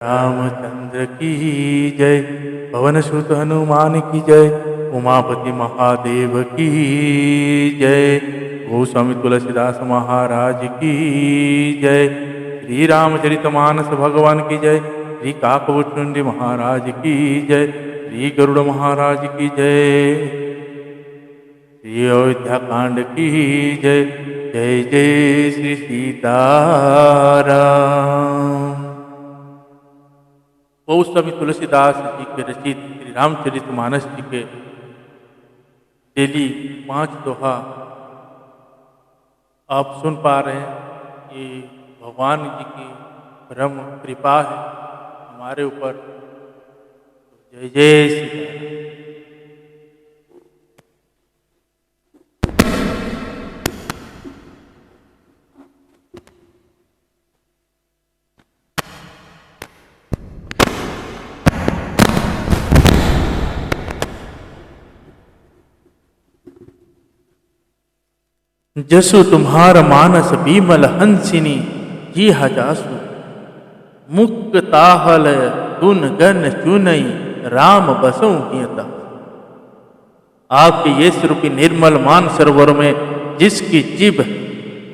रामचंद्र की जय। पवन सुत हनुमान की जय। उमापति महादेव की जय। गोस्वामी तुलसीदास महाराज की जय। श्री रामचरितमानस भगवान की जय। श्री काकभुजुंडी महाराज की जय। श्री गरुड़ महाराज की जय। श्री अयोध्या कांड की जय। जय जय श्री सीताराम। गोस्वामी तुलसीदास जी के रचित श्री रामचरितमानस जी के डेली 5 दोहा आप सुन पा रहे हैं। ये भगवान जी की परम कृपा है हमारे ऊपर। जय जय सीताराम। जसु तुम्हार मानस बीमल हंसिनी जी हजासु। मुक्त ताहल गुन गन चुनई राम बसों हियता। आपके ये रूपी निर्मल मान सरोवर में जिसकी जीभ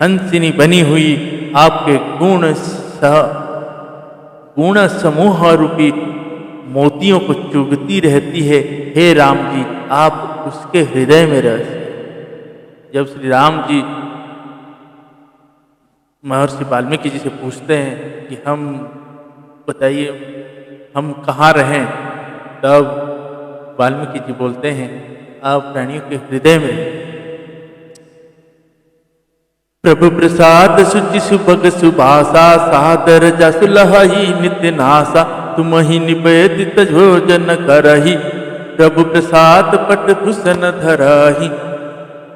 हंसिनी बनी हुई आपके गुण समूह रूपी मोतियों को चुगती रहती है, हे राम जी आप उसके हृदय में रह। जब श्री राम जी महर्षि वाल्मीकि जी से पूछते हैं कि हम बताइए हम कहाँ रहें, तब वाल्मीकि जी बोलते हैं आप प्राणियों के हृदय में। प्रभु प्रसाद सुचि सुभग सुभाषा सादर जसुलहि नित्य नासा। तुम ही निवेदित भोजन करही प्रभु प्रसाद पट भूषण धरही।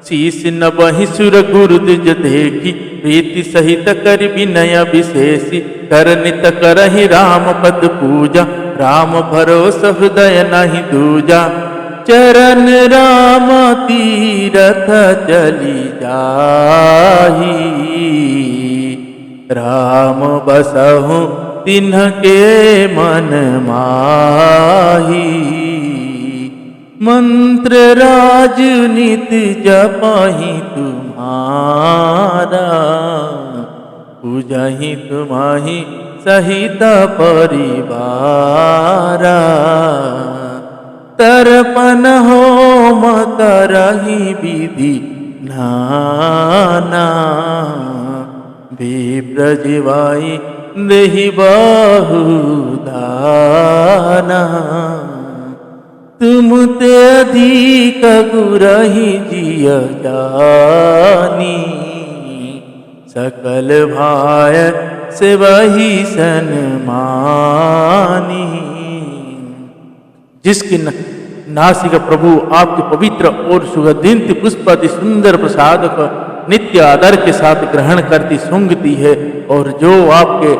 शीस नबहि सुर गुरु द्विज देखी प्रीति सहित कर विनय विशेषी। कर नित करहि राम पद पूजा राम भरोस हृदय नहीं दूजा। चरण राम तीरथ चली जाही राम बसहु तिन्ह के मन माही। मंत्र राजनीति जपहि तुम्हारा पूजहि तुम्हाहि सहित परिवारा। तर्पण होम करहि विधि नाना विप्र जिवाई देहि बहुदाना। तुम ते अधिक गुरहि जिय जानी सकल भाय से वही सन्मानी। जिसकी नासिका प्रभु आपके पवित्र और सुगंधित पुष्पादि सुंदर प्रसाद को नित्य आदर के साथ ग्रहण करती सूंघती है, और जो आपके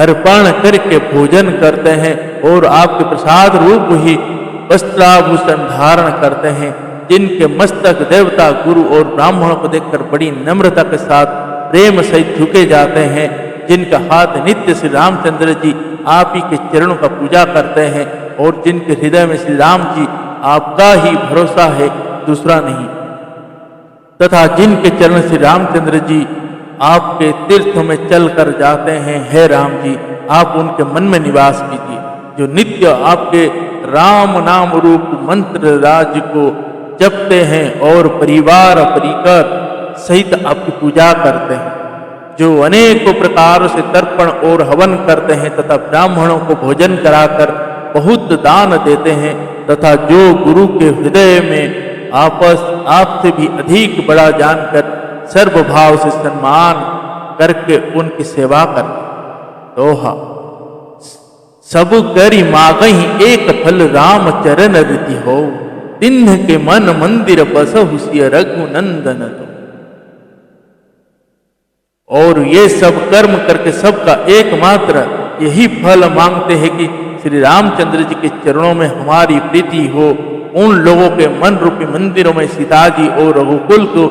अर्पण करके भोजन करते हैं और आपके प्रसाद रूप ही वस्त्राभूषण धारण करते हैं, जिनके मस्तक देवता गुरु और ब्राह्मणों को देखकर बड़ी नम्रता के साथ प्रेम सहित झुके जाते हैं, जिनका हाथ नित्य श्री रामचंद्र जी आप ही के चरणों का पूजा करते हैं, और जिनके हृदय में श्री राम जी आपका ही भरोसा है दूसरा नहीं, तथा जिनके चरण श्री रामचंद्र जी आपके तीर्थ में चल कर जाते हैं, हे राम जी आप उनके मन में निवास कीजिए। जो नित्य आपके राम नाम रूप मंत्र राज को जपते हैं और परिवार परिकर सहित आपकी पूजा करते हैं, जो अनेकों प्रकार से तर्पण और हवन करते हैं तथा ब्राह्मणों को भोजन कराकर बहुत दान देते हैं, तथा जो गुरु के हृदय में आपसे भी अधिक बड़ा जानकर सर्वभाव से सम्मान करके उनकी सेवा करते। दोहा सब करि मागहि एक फल राम चरण रीति हो। तिन्ह के मन मंदिर बसहु सिय रघुनंदन तो। और ये सब कर्म करके सबका एकमात्र यही फल मांगते हैं कि श्री रामचंद्र जी के चरणों में हमारी प्रीति हो। उन लोगों के मन रूपी मंदिरों में सीता जी और रघुकुल को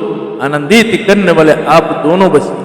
आनंदित करने वाले आप दोनों बसिए।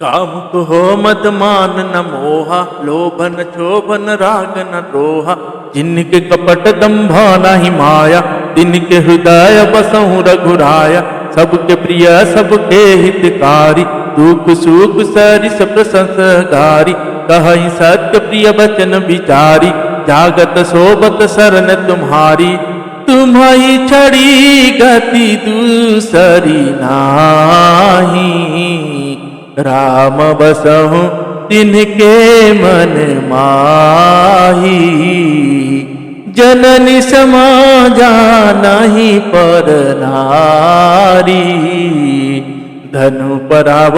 काम को मत मान न मोहा, लोभ न क्षोभ न राग न द्रोहा। जिनके कपट दंभ नहीं माया, तिनके हृदय बसहु रघुराया। सबके प्रिय सबके हितकारी, दुख सुख सरिस प्रशंसगारी। कहि सत्य प्रिय बचन विचारी, जागत सोबत शरण तुम्हारी। तुम्हारी छड़ी गति दूसरी नाही, राम बसहु तिनके मन माही। जननी समाजा नहीं पर नारी, धनु पराव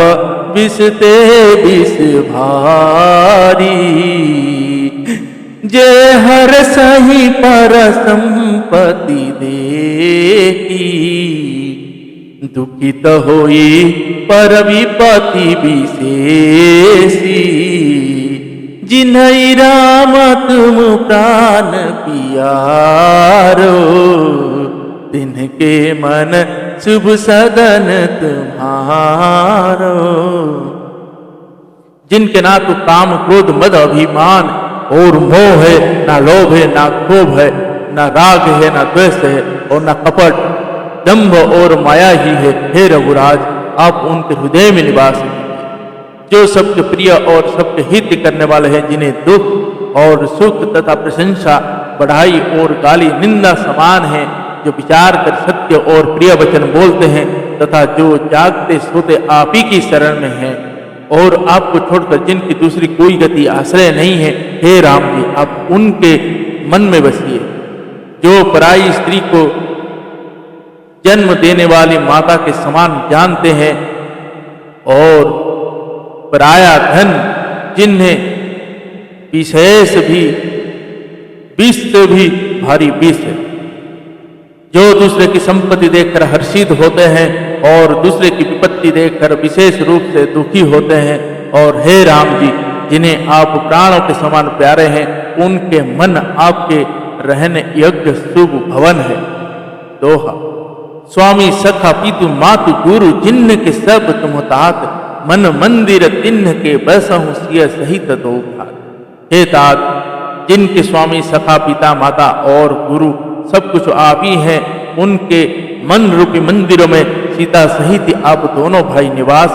विषते विष भारी। जे हर सही पर संपत्ति देती, दुखित होई पर विपत्ति विशेषी। जिन्हई राम तुम प्राण पियारो, तिनके मन शुभ सदन तुम्हारो। जिनके ना तो काम क्रोध मद अभिमान और मोह है, ना लोभ है ना क्षोभ है, ना राग है ना द्वेष है, और ना कपट दंभ और माया ही है। हे रघुराज, आप उनके हृदय में निवास कीजिए। जो सबके प्रिय और सबके हित करने वाले हैं, जिन्हें दुख और सुख तथा प्रशंसा, बढ़ाई और गाली निंदा समान है, जो विचार कर सत्य और प्रिय वचन बोलते हैं, तथा जो जागते सोते आप ही की शरण में हैं, और आपको छोड़कर जिनकी दूसरी कोई गति आश्रय नहीं है। हे राम जी, आप उनके मन में बसिए। जो पराई स्त्री को जन्म देने वाली माता के समान जानते हैं, और पराया धन जिन्हें विशेष भी विष से भी भारी विष है, जो दूसरे की संपत्ति देखकर हर्षित होते हैं और दूसरे की विपत्ति देखकर विशेष रूप से दुखी होते हैं। और हे राम जी, जिन्हें आप प्राणों के समान प्यारे हैं, उनके मन आपके रहने योग्य शुभ भवन है। दोहा। स्वामी सखा पितु मातु गुरु, जिनके सब तुम तात। मन मंदिर तिन्ह के बसहु सिय सहित दो भात। हे तात, जिनके स्वामी सखा पिता माता और गुरु सब कुछ आप ही हैं, उनके मन रूपी मंदिरों में सीता सहित आप दोनों भाई निवास।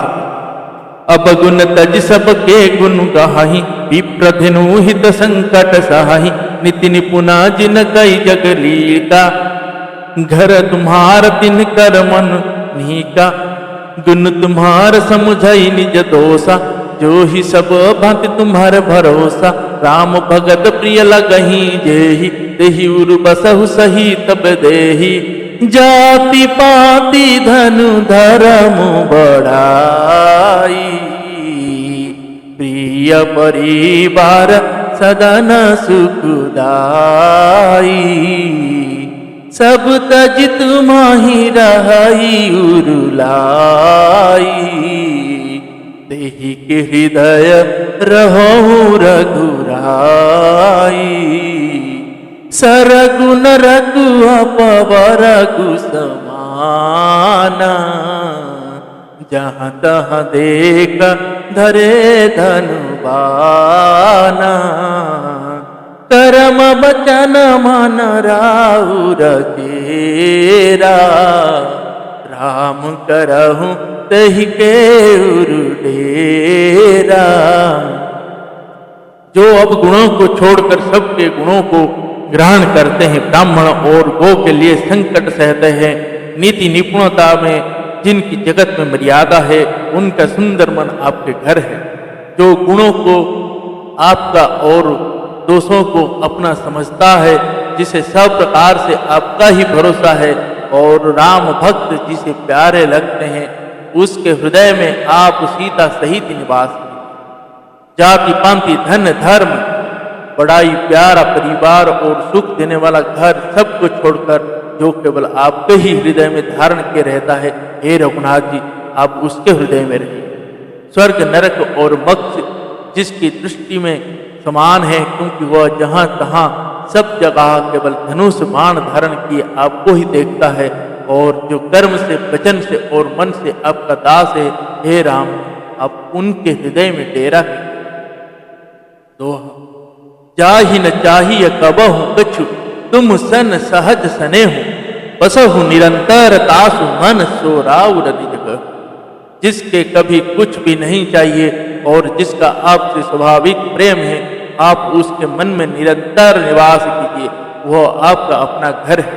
अब गुण तज सबके गुण गाहि, विप्रधनु हित संकट सहाहि। निति निपुणा जिन कई जग लीका, घर तुम्हार तिन कर मन नीका। गुण तुम्हार समुझई निज दोषा, जो ही सब भांति तुम्हार भरोसा। राम भगत प्रिय लगही जेहि, तेहि उर बसहु सही तब देहि। जाति पाति धनु धर्म बढ़ाई, प्रिय परिवार सदन सुखदाई। सब तज तुम्हाही रही उरुलाई, तेहि के हृदय रहो रघुराई। सरगुन रघु अपवर समाना, जहाँ तहाँ देख धरे धनुबाना। कर्म बचन मन राउर केरा, राम करहु तहि के उर डेरा। जो अब गुणों को छोड़कर सबके गुणों को ग्रहण करते हैं, ब्राह्मण और गौ के लिए संकट सहते हैं, नीति निपुणता में जिनकी जगत में मर्यादा है, उनका सुंदर मन आपके घर है। जो गुणों को आपका और दोषों को अपना समझता है, जिसे सब प्रकार से आपका ही भरोसा है, और राम भक्त जिसे प्यारे लगते हैं, उसके हृदय में आप सीता सहित निवास कीजिए। जाति पांति धन धर्म, बड़ाई प्यारा परिवार और सुख देने वाला घर, सब कुछ छोड़कर जो केवल आपके ही हृदय में धारण के रहता है, हे रघुनाथ जी, आप उसके हृदय में रहिए। स्वर्ग नरक और मोक्ष जिसकी दृष्टि में समान है, क्योंकि वह जहाँ तहाँ सब जगह केवल धनुष बाण धारण किए आपको ही देखता है, और जो कर्म से वचन से और मन से आपका दास है, हे राम, अब उनके हृदय में डेरा है। दोहा। जाहि न चाहिए कबहु कछु, तुम सन सहज सने हो, बसहु निरंतर तासु मन सो राउर निज। जिसके कभी कुछ भी नहीं चाहिए और जिसका आपसे स्वाभाविक प्रेम है, आप उसके मन में निरंतर निवास कीजिए, वह आपका अपना घर है।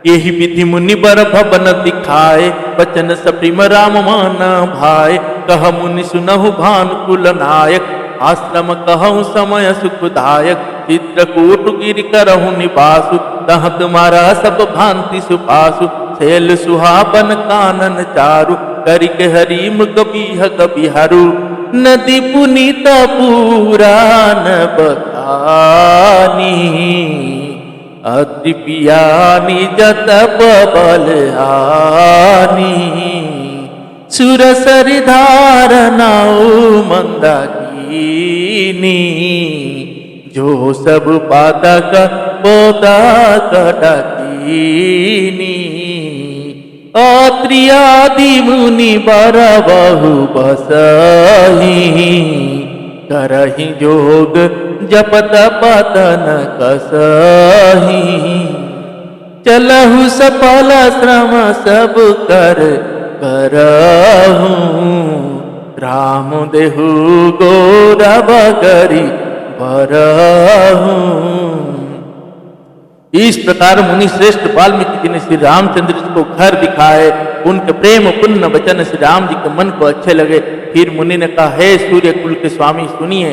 यही विधि मुनि बर भवन दिखाए, बचन सप्रिम राम मान भाए। कह मुनि सुनहु भानुकुल नायक, आश्रम कहूँ समय सुखदायक। चित्रकूट गिरि करहु निवासु, तह तुम्हारा सब भांति सुपासु। शैल सुहावन कानन चारु, करिक हरि मृग बिहग बिहारु। नदी पुनीत पुराण बखानी, अति पियानी जत बलहानी। सुर सरि धारनाओ मंदाकिनी, जो सब पादक पोदक डकीनी। अत्रि आदि मुनि बर बहु बसहि, करहि जोग जप तप तन कसहि। चलहु सफल श्रम सब कर करहु, राम देहु गौरव गरि बरहु। इस प्रकार मुनि श्रेष्ठ वाल्मीकि जी ने श्री रामचंद्र जी को घर दिखाए। उनके प्रेम पुण्य वचन श्री राम जी के मन को अच्छे लगे। फिर मुनि ने कहा, हे सूर्य कुल के स्वामी सुनिए,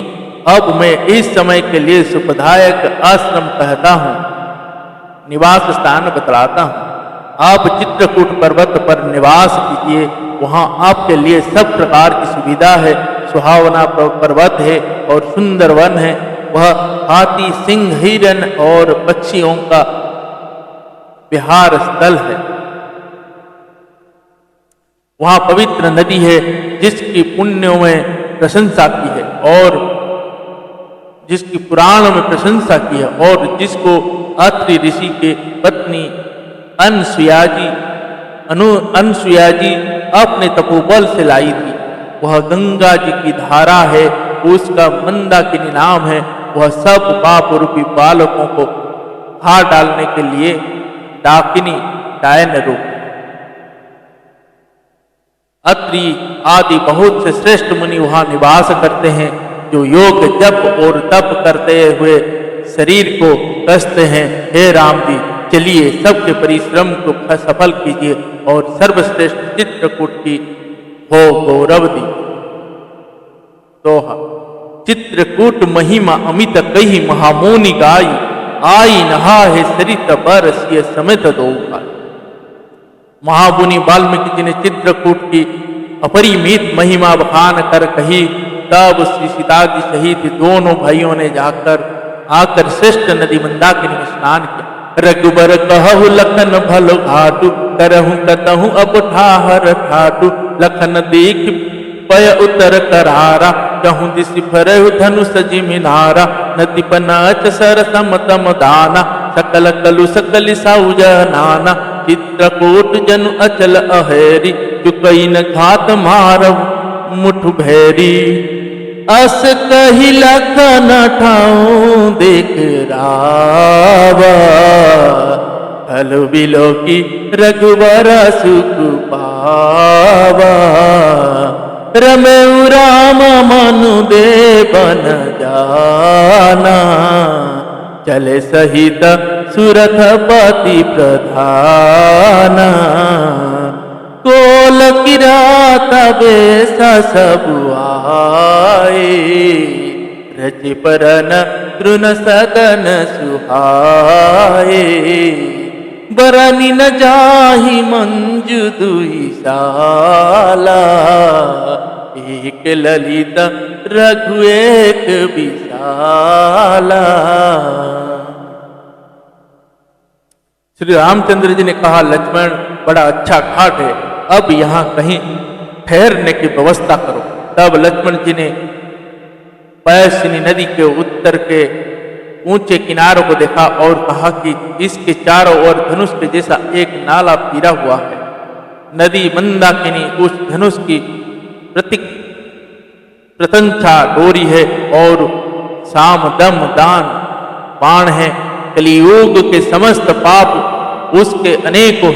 अब मैं इस समय के लिए सुखदायक आश्रम कहता हूँ, निवास स्थान बतलाता हूँ। आप चित्रकूट पर्वत पर निवास कीजिए, वहाँ आपके लिए सब प्रकार की सुविधा है। सुहावना पर्वत है और सुंदर वन है। वह हाथी, सिंह, हिरन और पक्षियों का विहार स्थल है। वहाँ पवित्र नदी है जिसकी पुण्यों में प्रशंसा की है और जिसकी पुराणों में प्रशंसा की है, और जिसको अत्रि ऋषि के पत्नी अनसुया जी अपने तपोबल से लाई थी। वह गंगा जी की धारा है, उसका मंदाकिनी नाम है। वह सब पाप रूपी बालकों को हार डालने के लिए डाकिनी डायन रूप। अत्रि आदि बहुत से श्रेष्ठ मुनि वहां निवास करते हैं, जो योग जप और तप करते हुए शरीर को कसते हैं। हे राम जी, चलिए सबके परिश्रम को सफल कीजिए और सर्वश्रेष्ठ चित्रकूट की हो गौरव दी। दोहा। चित्रकूट महिमा अमित कही, महामुनि गाई। आई नहाए सरित बरसिए समेत दो भाई। महामुनि वाल्मीकि जी ने चित्रकूट की अपरिमित महिमा बखान कर कही। तब श्री सीता जी सहित दोनों भाइयों ने आकर श्रेष्ठ नदी मंदाकिनी में स्नान किया। रघुबर कहु लखन भलो घाटु, करहु कतहु अब ठाहर ठाटु। लखन देख पय उतर करारा, कहूँ दिशि भरहु धनुष जिमिनारा। नदी पनाच सर समतम दाना, सकल कलु सकल साउज नाना। चित्रकूट जनु अचल अहेरी, चुकई न घात मारव मुठ भैरी। अस कही लखन ठाऊं देख रावा, हल बिलो की रघुबर सुख पावा। रमेउ राम मनु दे बन जाना, चले सहित सुरथ पति प्रधाना। कोल किरात बेस सब आए, रचि परन तृण सदन सुहाए। बरनी न जाहि मंजु दुई साला, एक ललित रघु एक विशाला। श्री रामचंद्र जी ने कहा, लक्ष्मण बड़ा अच्छा घाट है, अब यहाँ कहीं ठहरने की व्यवस्था करो। तब लक्ष्मण जी ने पयस्विनी नदी के उत्तर के ऊंचे किनारों को देखा और कहा कि इसके चारों ओर धनुष के जैसा एक नाला पीरा हुआ है। नदी मंदाकिनी उस धनुष की प्रतीक प्रतंचा डोरी है और साम दम दान बाण है। कलियुग के समस्त पाप उसके अनेकों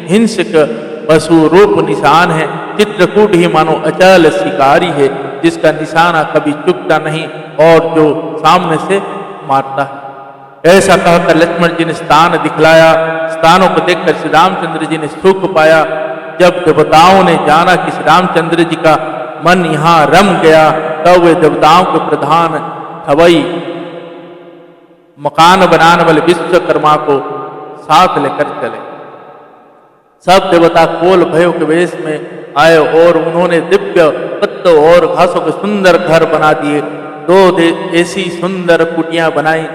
हिंसक पशु रूप निशान है। चित्रकूट ही मानो अचल शिकारी है, जिसका निशाना कभी चुकता नहीं और जो सामने से मारता है। ऐसा कहकर लक्ष्मण जी ने स्थान दिखलाया। स्थानों को देखकर श्री रामचंद्र जी ने सुख पाया। जब देवताओं ने जाना कि श्री रामचंद्र जी का मन यहाँ रम गया, तब वे देवताओं के प्रधान खवई मकान बनाने वाले विश्वकर्मा को साथ लेकर चले। सब देवता कोल भयो के वेश में आए और उन्होंने दिव्य पत्तों और घासों के सुंदर घर बना दिए। दो ऐसी सुंदर कुटियां बनाई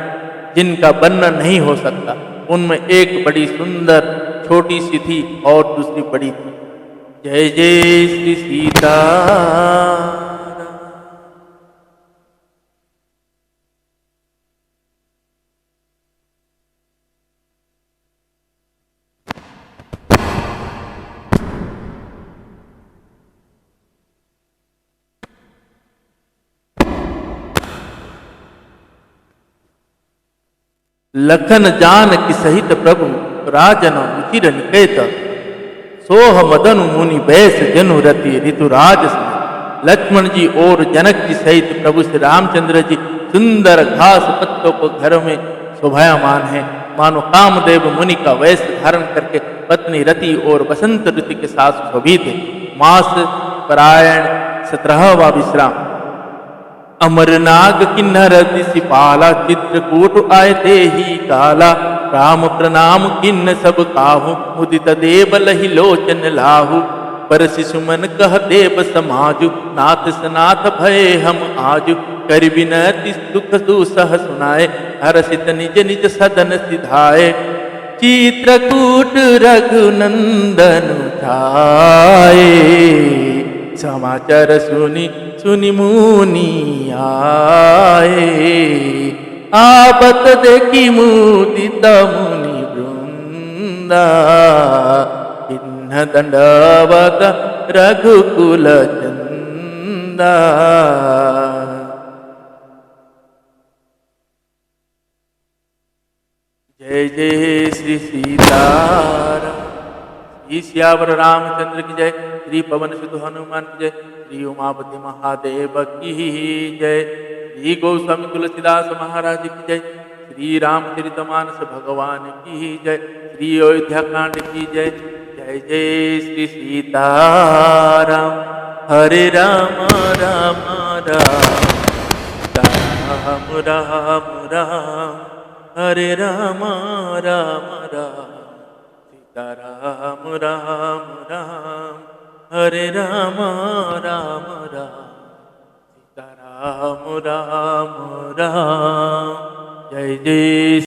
जिनका वर्णन नहीं हो सकता। उनमें एक बड़ी सुंदर छोटी सी थी और दूसरी बड़ी थी। जय जय श्री सीता। लखन जान की सहित प्रभु राजन उचिर निकेत, सोह मदन मुनि बैस जनु रति ऋतुराज सम। लक्ष्मण जी और जनक जी सहित प्रभु श्री रामचंद्र जी सुंदर घास पत्तों को घर में शोभायमान है। मानो कामदेव मुनि का वेश धारण करके पत्नी रति और बसंत ऋतु के साथ शोभित है। मास परायण 17वां विश्राम। अमरनाग किन्नर दिशिपाला, चित्रकूट आए ते ही काला। राम प्रणाम किन्न सब काहू, मुदित देव लहि लोचन लाहू। पर शिशुमन कह देव समाजु, नाथ सनाथ भय हम आजु। कर बिनति दुख दुसह सुनाए, हर्षित निज निज सदन सिधाए। चित्रकूट रघुनंदन ठाए, समाचार सुनि सुनि मुनि आए। आपत देखी मुदित मुनि वृंदा, किन्ह दंडवत रघुकुल चंदा। जय जय श्री सीताराम। श्री सियावर रामचंद्र की जय। श्री पवन सुत हनुमान की जय। श्री उमापति महादेव की जय। श्री गोस्वामी तुलसीदास महाराज की जय। श्री रामचरितमानस भगवान की जय। श्री अयोध्या कांड की जय। जय जय श्री सीताराम। हरे राम राम राम राम राम राम, हरे राम राम राम सीता राम राम राम। हरे राम राम राम सीता राम राम राम। जय जय।